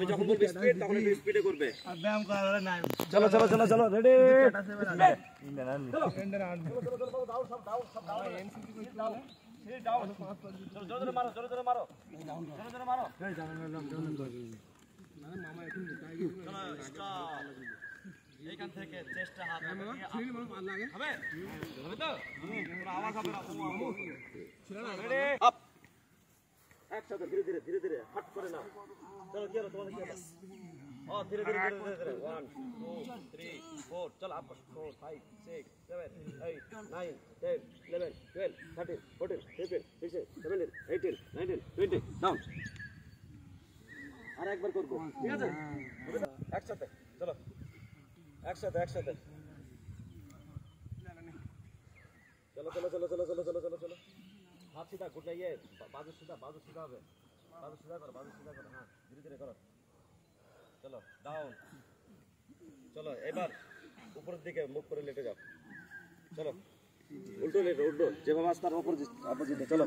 আমি যখন বলবো স্পিড তখন একটু স্পিডে করবে। আর ব্যায়াম করা নাই। চলো চলো চলো চলো রেডি চলো দাও সব দাও সব দাও এনসিসি কই দাও সেই দাও চলো জোরে জোরে মারো জোরে জোরে মারো জোরে জোরে মারো এই জানেন মানে মামা এখন মুকাই গেল। চলো স্টপ এইখান থেকে চেষ্টা হাত হবে হবে তো পুরো আওয়াজ হবে না ছিল না রেডি আপ একসাথে ধীরে ধীরে ধীরে ধীরে হট করে না। চলো কি হলো তোমাদের কি হলো? ও ধীরে ধীরে ধীরে ধীরে 1 2 3 4 চলো আপ 4 5 6 7 8 9 10 11 12 13 14 15 16 17 18 19 20 ডাউন। আর একবার করব ঠিক আছে একসাথে চলো একসাথে একসাথে চলো চলো চলো চলো চলো চলো চলো চলো হাত সিধা ঘুটাইয়ে বাজু সিধা হবে বাজু সিধা করো হ্যাঁ ধীরে ধীরে করো। চলো ডাউন চলো এবার উপরের দিকে মুখ করে লেটে যাও। চলো উল্টো লেটো উল্টো যেভাবে আসতার অপোজিটে চলো।